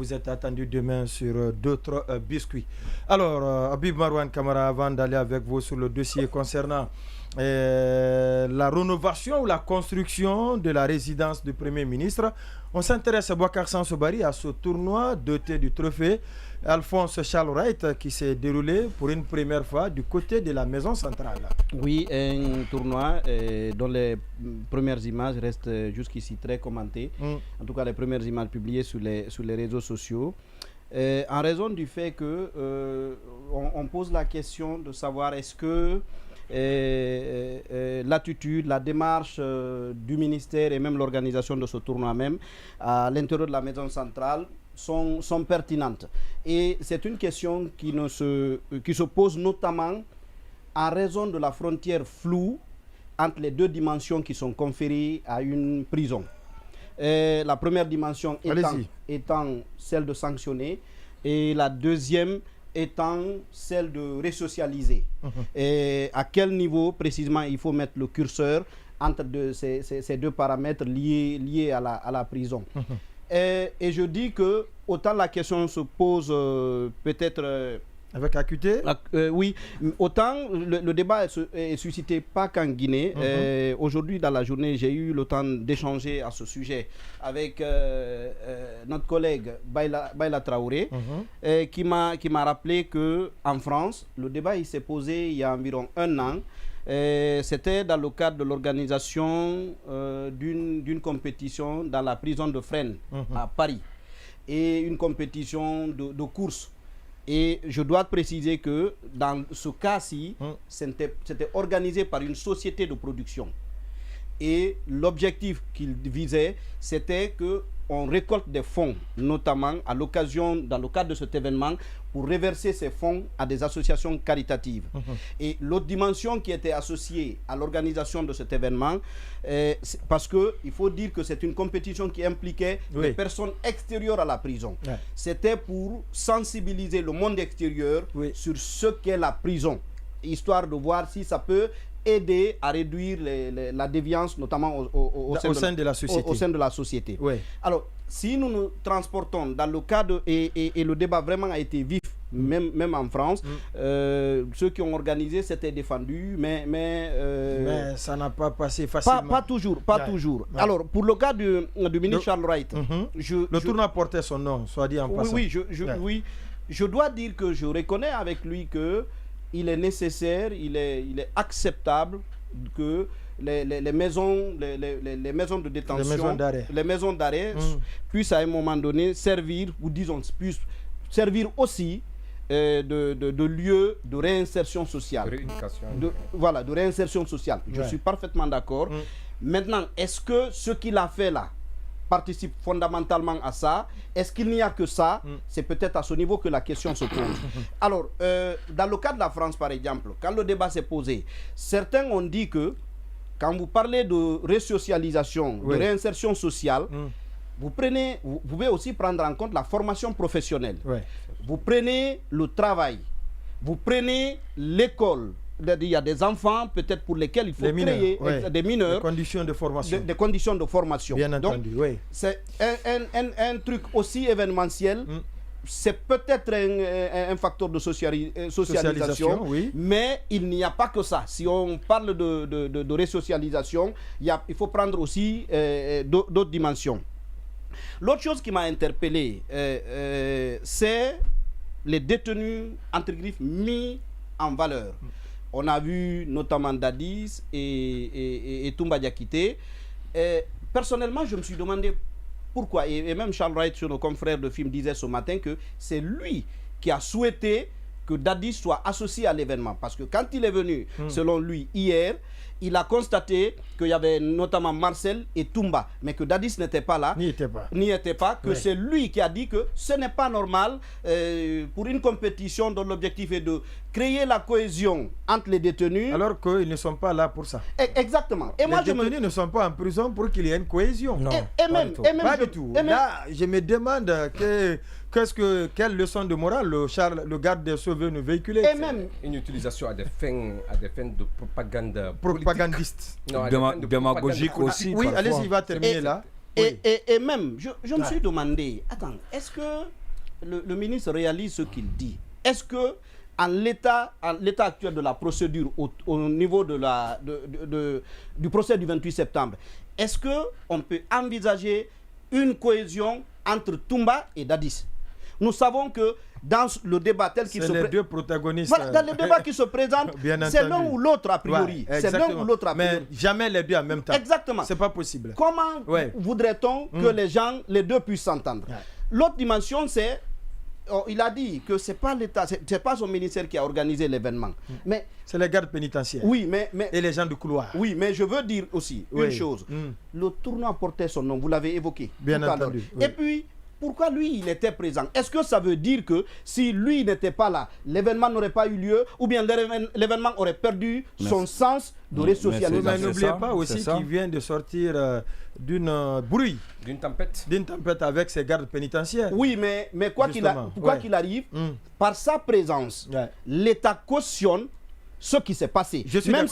vous êtes attendu demain sur d'autres biscuits. Alors, Habib Marouane Kamara, avant d'aller avec vous sur le dossier concernant la rénovation ou la construction de la résidence du Premier ministre, on s'intéresse à Boubacar Sansobari, à ce tournoi doté du trophée Alphonse Charles Wright qui s'est déroulé pour une première fois du côté de la maison centrale. Oui, un tournoi dont les premières images restent jusqu'ici très commentées. En tout cas, les premières images publiées sur les réseaux sociaux. En raison du fait que on pose la question de savoir est-ce que l'attitude, la démarche du ministère et même l'organisation de ce tournoi même à l'intérieur de la maison centrale sont pertinentes. Et c'est une question qui se pose notamment en raison de la frontière floue entre les deux dimensions qui sont conférées à une prison. La première dimension étant celle de sanctionner et la deuxième étant celle de resocialiser. Et à quel niveau précisément il faut mettre le curseur entre ces deux paramètres liés à la prison. Et je dis que autant la question se pose peut-être avec acuité. Oui, autant le débat est suscité pas qu'en Guinée. Aujourd'hui, dans la journée, j'ai eu le temps d'échanger à ce sujet avec notre collègue Baïla Traoré, qui m'a rappelé qu'en France, le débat il s'est posé il y a environ 1 an. C'était dans le cadre de l'organisation d'une compétition dans la prison de Fresnes à Paris, et une compétition de course. Et je dois préciser que dans ce cas-ci, c'était organisé par une société de production. Et l'objectif qu'il visait, c'était qu'on récolte des fonds, notamment à l'occasion, dans le cadre de cet événement, pour reverser ces fonds à des associations caritatives. Et l'autre dimension qui était associée à l'organisation de cet événement, parce qu'il faut dire que c'est une compétition qui impliquait des personnes extérieures à la prison. C'était pour sensibiliser le monde extérieur sur ce qu'est la prison, histoire de voir si ça peut aider à réduire la déviance, notamment au sein de la société. Alors, si nous nous transportons dans le cadre, et le débat vraiment a été vif, même en France, ceux qui ont organisé s'étaient défendus, mais ça n'a pas passé facilement. Pas toujours. Alors, pour le cas du ministre Charles Wright, le tournoi portait son nom, soit dit en passant. Oui, je dois dire que je reconnais avec lui que il est nécessaire, il est acceptable que les maisons de détention, les maisons d'arrêt puissent à un moment donné servir, ou disons, puissent servir aussi de lieu de réinsertion sociale. De réinsertion sociale. Je suis parfaitement d'accord. Maintenant, est-ce que ce qu'il a fait là participe fondamentalement à ça? Est-ce qu'il n'y a que ça? C'est peut-être à ce niveau que la question se pose. Alors, dans le cas de la France, par exemple, quand le débat s'est posé, certains ont dit que quand vous parlez de resocialisation, de réinsertion sociale, vous pouvez aussi prendre en compte la formation professionnelle. Vous prenez le travail, vous prenez l'école. Il y a des enfants peut-être pour lesquels il faut créer des mineurs, des conditions de formation. Des conditions de formation. Bien entendu, c'est un truc aussi événementiel. C'est peut-être un facteur de socialisation, mais il n'y a pas que ça. Si on parle de resocialisation, il faut prendre aussi d'autres dimensions. L'autre chose qui m'a interpellé, c'est les détenus, entre griffes, mis en valeur. On a vu notamment Dadis et Toumba Diakité. Personnellement, je me suis demandé pourquoi. Et même Charles Wright, sur nos confrères de film, disait ce matin que c'est lui qui a souhaité que Dadis soit associé à l'événement. Parce que quand il est venu, selon lui, hier, il a constaté qu'il y avait notamment Marcel et Toumba, mais que Dadis n'était pas là. N'y était pas. Que c'est lui qui a dit que ce n'est pas normal pour une compétition dont l'objectif est de créer la cohésion entre les détenus. Alors qu'ils ne sont pas là pour ça. Exactement. Et les détenus ne sont pas en prison pour qu'il y ait une cohésion. Non, pas du tout. Là, je me demande quelle leçon de morale le garde des Sceaux veut nous véhiculer. Et même une utilisation à des fins de propagande propagandiste. Non, démagogique aussi. Oui, allez-y, il va terminer là. Et même, je me suis demandé, attends, est-ce que le ministre réalise ce qu'il dit? Est-ce que en l'état actuel de la procédure au niveau du procès du 28 septembre, est-ce qu'on peut envisager une cohésion entre Toumba et Dadis? Nous savons que dans le débat tel qu'il se présente, les deux protagonistes. Voilà, dans le débat qui se présente, c'est l'un ou l'autre a priori. C'est l'un ou l'autre a priori. Mais jamais les deux en même temps. Exactement. C'est pas possible. Comment voudrait-on que les deux puissent s'entendre? L'autre dimension, c'est il a dit que c'est pas l'État, c'est pas son ministère qui a organisé l'événement. Mais c'est les gardes pénitentiaires. Oui, mais et les gens du couloir. Oui, mais je veux dire aussi une chose. Le tournoi portait son nom, vous l'avez évoqué. Bien entendu. Et puis, pourquoi lui, il était présent? Est-ce que ça veut dire que si lui n'était pas là, l'événement n'aurait pas eu lieu, ou bien l'événement aurait perdu son sens de resocialisation? Mais n'oubliez pas aussi qu'il vient de sortir d'une bruit. D'une tempête. D'une tempête avec ses gardes pénitentiaires. Oui, mais quoi qu'il arrive, par sa présence, l'État cautionne ce qui s'est passé. Même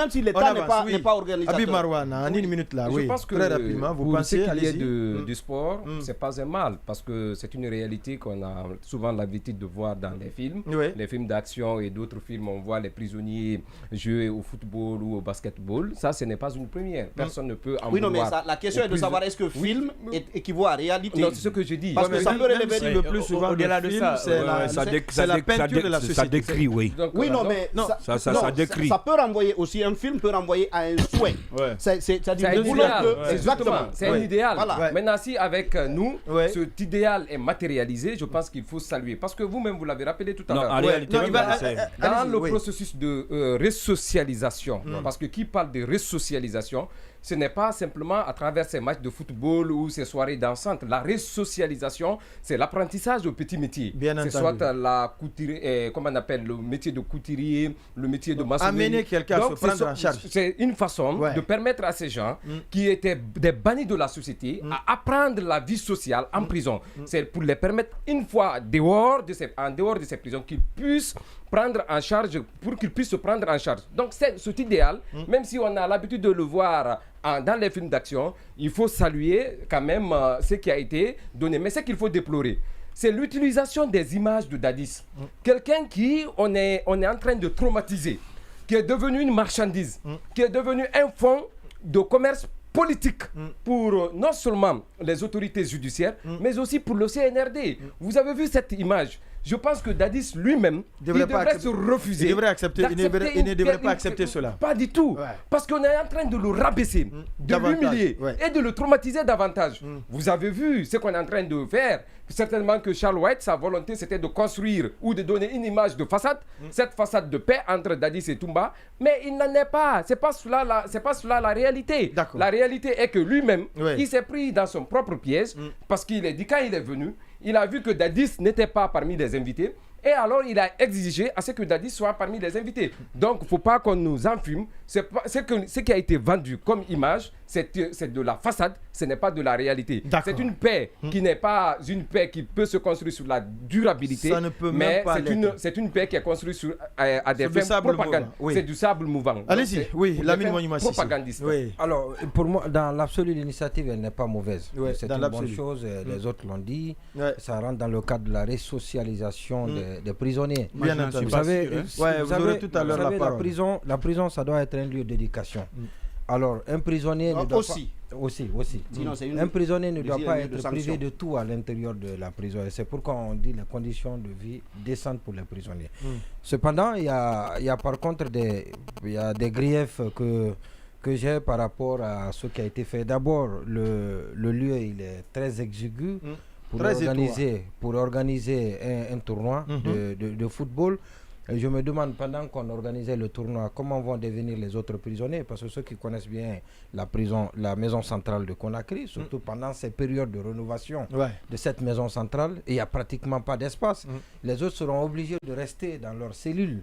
si l'État n'est pas organisateur. Habib Marouane, en une minute là, je pense que très rapidement, vous pensez qu'il y ait du sport, c'est pas un mal, parce que c'est une réalité qu'on a souvent l'habitude de voir dans les films. Les films d'action et d'autres films, on voit les prisonniers jouer au football ou au basketball. Ça, ce n'est pas une première. Personne ne peut en Oui, non, mais la question est de savoir est-ce que film équivaut à réalité. Non, c'est ce que je dis. Parce que ça peut relever le plus souvent au-delà de ça, c'est la peinture de la société. Ça décrit, oui. Oui, non, mais ça décrit. Ça peut renvoyer aussi, un film peut renvoyer à un souhait. C'est un idéal. Exactement. C'est un idéal. Maintenant, si avec nous, cet idéal est matérialisé, je pense qu'il faut saluer. Parce que vous-même, vous l'avez rappelé tout à l'heure. En réalité, dans le processus de resocialisation, parce que qui parle de resocialisation, ce n'est pas simplement à travers ces matchs de football ou ces soirées dansantes. La resocialisation, c'est l'apprentissage au petit métier. C'est soit la couture, comment on appelle, le métier de couturier, le métier de maçonnerie. Amener quelqu'un à se prendre en charge. C'est une façon de permettre à ces gens qui étaient des bannis de la société à apprendre la vie sociale en prison. C'est pour les permettre, une fois en dehors de ces prisons, qu'ils puissent prendre en charge, pour qu'ils puissent se prendre en charge. Donc cet idéal, même si on a l'habitude de le voir dans les films d'action, il faut saluer quand même ce qui a été donné. Mais ce qu'il faut déplorer, c'est l'utilisation des images de Dadis. Quelqu'un qui on est en train de traumatiser, qui est devenu une marchandise, qui est devenu un fonds de commerce politique pour non seulement les autorités judiciaires, mais aussi pour le CNRD. Vous avez vu cette image? Je pense que Dadis lui-même, il devrait se refuser. Il ne devrait pas accepter cela. Pas du tout. Parce qu'on est en train de le rabaisser, de l'humilier et de le traumatiser davantage. Vous avez vu ce qu'on est en train de faire. Certainement que Charles White, sa volonté, c'était de construire ou de donner une image de façade, cette façade de paix entre Dadis et Toumba. Mais il n'en est pas. C'est pas cela la réalité. La réalité est que lui-même, il s'est pris dans son propre piège parce qu'il est dit quand il est venu, il a vu que Dadis n'était pas parmi les invités. Et alors, il a exigé à ce que Dadis soit parmi les invités. Donc, il ne faut pas qu'on nous enfume. Ce qui a été vendu comme image, c'est de la façade, ce n'est pas de la réalité. C'est une paix qui n'est pas une paix qui peut se construire sur la durabilité. Ça ne peut mais même pas c'est une paix qui est construite à des fins propagandistiques. C'est du sable mouvant. Allez-y, Lamine Mounimassi. Propagandiste. Alors, pour moi, dans l'absolu, l'initiative, elle n'est pas mauvaise. C'est une bonne chose, les autres l'ont dit. Ça rentre dans le cadre de la resocialisation des prisonniers. Bien entendu. Vous savez, vous aurez tout à l'heure la parole. La prison, ça doit être un lieu d'éducation. Alors, un prisonnier ne doit aussi. Un prisonnier ne doit pas être privé de tout à l'intérieur de la prison. Et c'est pourquoi on dit les conditions de vie décentes pour les prisonniers. Cependant, il y a par contre des griefs que j'ai par rapport à ce qui a été fait. D'abord, le lieu, il est très exigu. Pour organiser un tournoi de football. Et je me demande, pendant qu'on organisait le tournoi, comment vont devenir les autres prisonniers? Parce que ceux qui connaissent bien la maison centrale de Conakry, surtout pendant ces périodes de rénovation de cette maison centrale, il n'y a pratiquement pas d'espace. Les autres seront obligés de rester dans leurs cellules,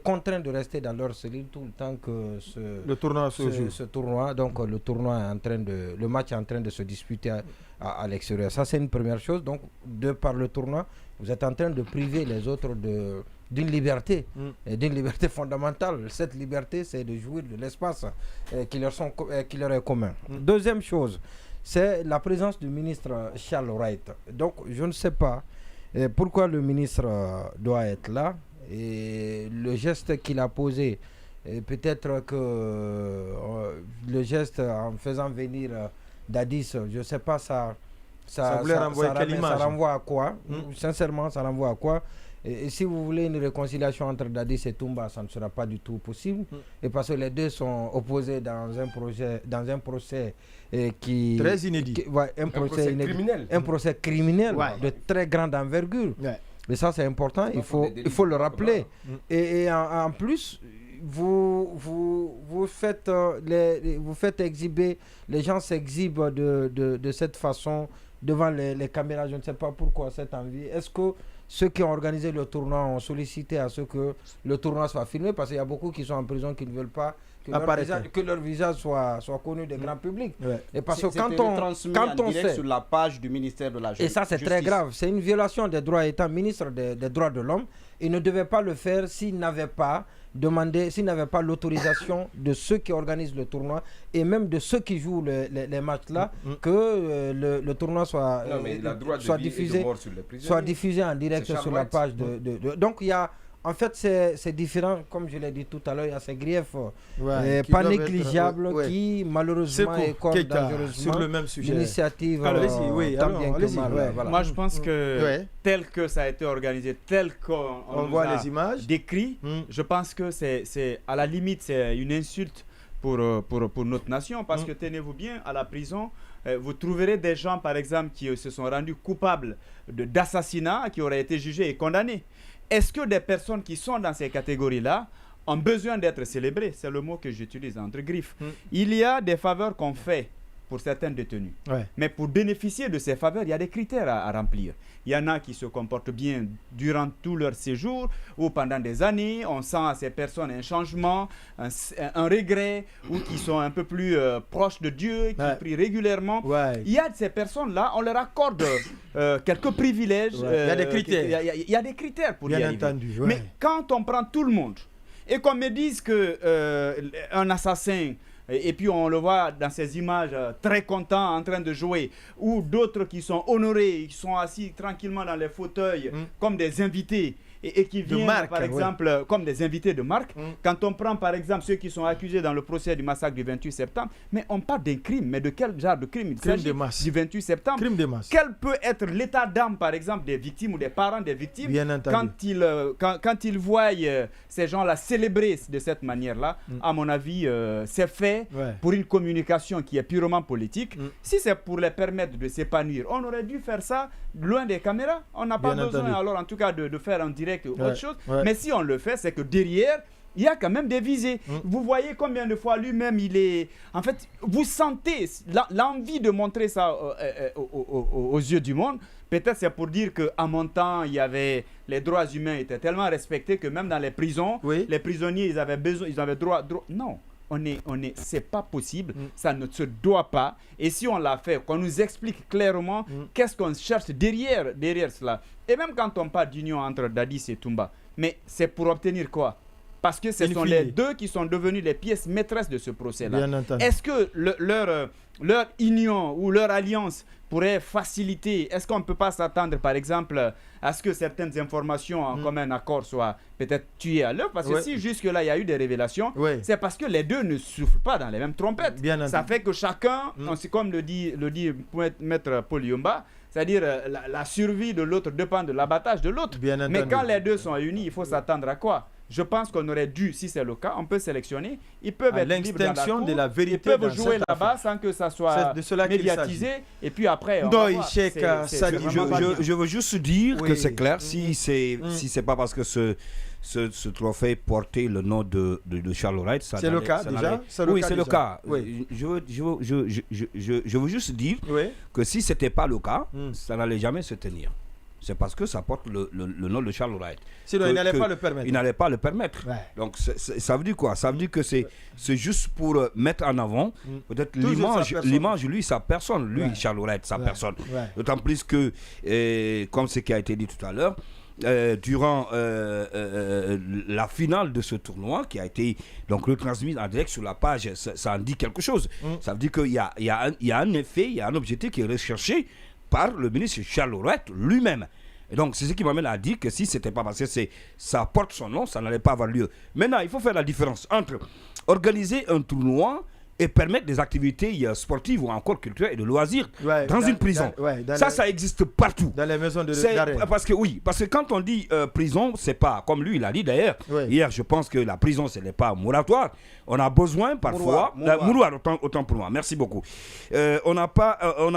contraints de rester dans leur cellule tout le temps que le tournoi se joue. Donc le match est en train de se disputer à l'extérieur. Ça, c'est une première chose. Donc, de par le tournoi, vous êtes en train de priver les autres d'une liberté, d'une liberté fondamentale. Cette liberté, c'est de jouir de l'espace qui leur est commun. Deuxième chose, c'est la présence du ministre Charles Wright. Donc, je ne sais pas pourquoi le ministre doit être là. Et le geste qu'il a posé, peut-être que le geste en faisant venir Dadis, je ne sais pas, ça renvoie à quoi. Sincèrement, ça renvoie à quoi. Et si vous voulez une réconciliation entre Dadis et Toumba, ça ne sera pas du tout possible. Et parce que les deux sont opposés dans un procès qui... Très inédit. Un procès criminel de très grande envergure. Mais ça, c'est important, il faut le rappeler. Et en plus, vous faites exhiber, les gens s'exhibent de cette façon devant les caméras. Je ne sais pas pourquoi cette envie. Est-ce que ceux qui ont organisé le tournoi ont sollicité à ce que le tournoi soit filmé? Parce qu'il y a beaucoup qui sont en prison qui ne veulent pas que leur visage soit connu des grands publics. Et parce que quand on sait sur la page du ministère de la Justice. Et ça, c'est très grave. C'est une violation des droits. Étant ministre des droits de l'homme, il ne devait pas le faire s'il n'avait pas l'autorisation de ceux qui organisent le tournoi et même de ceux qui jouent les matchs là, que le tournoi soit diffusé en direct sur la page donc il y a, en fait, c'est différent, comme je l'ai dit tout à l'heure, il y a ces griefs pas négligeables qui malheureusement écornent dangereusement sur le même sujet. L'initiative. Moi, je pense que tel que ça a été organisé, tel qu'on voit les images décrit, je pense que c'est à la limite c'est une insulte pour notre nation, parce que tenez-vous bien, à la prison, vous trouverez des gens, par exemple, qui se sont rendus coupables d'assassinat, qui auraient été jugés et condamnés. Est-ce que des personnes qui sont dans ces catégories-là ont besoin d'être célébrées? C'est le mot que j'utilise entre griffes. Il y a des faveurs qu'on fait pour certains détenus. Mais pour bénéficier de ces faveurs, il y a des critères à remplir. Il y en a qui se comportent bien durant tout leur séjour ou pendant des années. On sent à ces personnes un changement, un regret, ou qui sont un peu plus proches de Dieu, qui prient régulièrement. Il y a de ces personnes-là, on leur accorde quelques privilèges. Il y a des critères. Il y a des critères pour bien y arriver. Entendu, Mais quand on prend tout le monde et qu'on me dise qu'un assassin... Et puis on le voit dans ces images très contents en train de jouer, ou d'autres qui sont honorés, qui sont assis tranquillement dans les fauteuils comme des invités et qui viennent par exemple comme des invités de marque. Quand on prend par exemple ceux qui sont accusés dans le procès du massacre du 28 septembre, mais on parle d'un crime, mais de quel genre de crime il s'agit? De masse. Du 28 septembre. Crime de masse. Quel peut être l'état d'âme par exemple des victimes ou des parents des victimes quand ils voient ces gens-là célébrer de cette manière-là? À mon avis, c'est fait pour une communication qui est purement politique. Si c'est pour les permettre de s'épanouir, on aurait dû faire ça loin des caméras. On n'a pas besoin alors en tout cas de faire en direct ou autre chose. Mais si on le fait, c'est que derrière, il y a quand même des visées. Vous voyez combien de fois lui-même il est... En fait, vous sentez l'envie de montrer ça aux yeux du monde. Peut-être c'est pour dire qu'à mon temps, il y avait... les droits humains étaient tellement respectés que même dans les prisons, les prisonniers, ils avaient droit... Non. C'est pas possible, ça ne se doit pas. Et si on l'a fait, qu'on nous explique clairement qu'est-ce qu'on cherche derrière cela. Et même quand on parle d'union entre Dadis et Toumba, mais c'est pour obtenir quoi? Parce que ce sont les deux qui sont devenus les pièces maîtresses de ce procès-là. Est-ce que leur union ou leur alliance pourrait faciliter? Est-ce qu'on ne peut pas s'attendre, par exemple, à ce que certaines informations en commun accord soient peut-être tuées à l'œuvre? Parce que si jusque-là, il y a eu des révélations, c'est parce que les deux ne soufflent pas dans les mêmes trompettes. Ça fait que chacun, comme le dit Maître Paul Yomba, c'est-à-dire la survie de l'autre dépend de l'abattage de l'autre. Mais quand les deux sont unis, il faut s'attendre à quoi? Je pense qu'on aurait dû, si c'est le cas, on peut sélectionner. Ils peuvent être libres dans la cour, de la vérité, ils peuvent jouer là-bas sans que ça soit médiatisé. Et puis après, je veux juste dire que c'est clair, si c'est pas parce que ce trophée portait le nom de Charles Wright. C'est le cas déjà? Oui, c'est le cas. Je veux juste dire que si ce n'était pas le cas, ça n'allait jamais se tenir. C'est parce que ça porte le nom de Charles Wright. Sinon, il n'allait pas le permettre. Il n'allait pas le permettre. Donc, ça veut dire quoi? Ça veut dire que c'est juste pour mettre en avant peut-être l'image, lui, sa personne. Lui, Charles Wright, sa personne. D'autant plus que, comme ce qui a été dit tout à l'heure, durant la finale de ce tournoi qui a été donc retransmise en direct sur la page, ça en dit quelque chose. Ça veut dire qu'il y a un effet, il y a un objectif qui est recherché par le ministre Charles Laurette lui-même. Et donc, c'est ce qui m'amène à dire que si ce n'était pas parce que ça porte son nom, ça n'allait pas avoir lieu. Maintenant, il faut faire la différence entre organiser un tournoi et permettre des activités sportives ou encore culturelles et de loisirs dans une prison. Ça existe partout. Dans les maisons d'arrêt. Parce que quand on dit prison, c'est pas, comme lui il a dit d'ailleurs, hier, je pense que la prison, ce n'est pas moratoire. On a besoin parfois... Mouroir, autant pour moi. Merci beaucoup. On n'a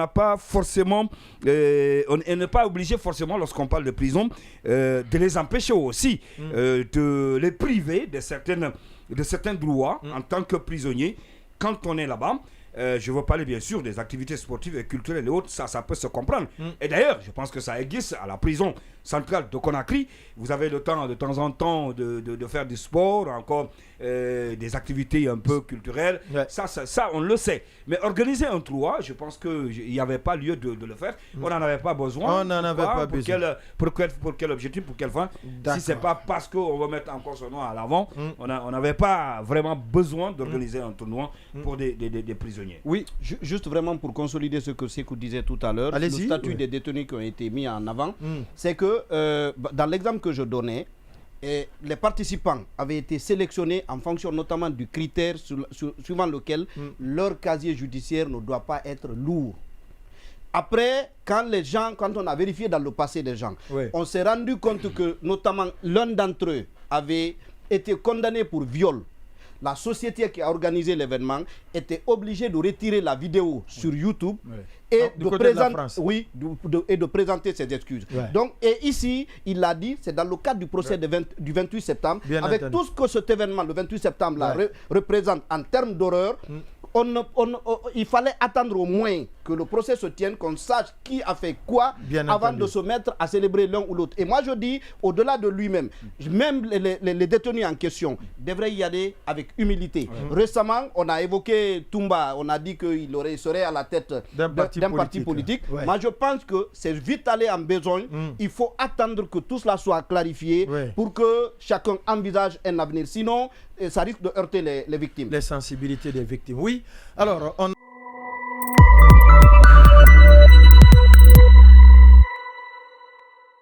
pas forcément... on n'est pas obligé forcément, lorsqu'on parle de prison, de les empêcher aussi, de les priver de certains droits en tant que prisonniers. Quand on est là-bas, je veux parler bien sûr des activités sportives et culturelles et autres, ça peut se comprendre. Et d'ailleurs, je pense que ça existe à la prison centrale de Conakry. Vous avez le temps de temps en temps de faire du sport, encore des activités un peu culturelles. Ça, on le sait. Mais organiser un tournoi, je pense qu'il n'y avait pas lieu de le faire. On n'en avait pas besoin. On n'en avait pas besoin. Pour quel objectif, pour quelle fin? Si ce n'est pas parce qu'on va mettre encore son nom à l'avant, on n'avait pas vraiment besoin d'organiser un tournoi pour des prisonniers. Oui, juste vraiment pour consolider ce que Sékou disait tout à l'heure, le statut des détenus qui ont été mis en avant, c'est que dans l'exemple que je donnais, les participants avaient été sélectionnés en fonction notamment du critère suivant lequel leur casier judiciaire ne doit pas être lourd. Après, quand on a vérifié dans le passé des gens, on s'est rendu compte que notamment l'un d'entre eux avait été condamné pour viol. La société qui a organisé l'événement était obligée de retirer la vidéo sur YouTube et de présenter ses excuses. Donc, et ici, il a dit, c'est dans le cadre du procès du 28 septembre, avec tout ce que cet événement, le 28 septembre, représente en termes d'horreur. Il fallait attendre au moins que le procès se tienne, qu'on sache qui a fait quoi avant de se mettre à célébrer l'un ou l'autre. Et moi je dis, au-delà de lui-même, même les détenus en question devraient y aller avec humilité. Récemment, on a évoqué Toumba, on a dit qu'il serait à la tête d'un parti politique. Moi je pense que c'est vite aller en besoin. Il faut attendre que tout cela soit clarifié pour que chacun envisage un avenir. Sinon, ça risque de heurter les victimes. Les sensibilités des victimes. Oui. Alors, on...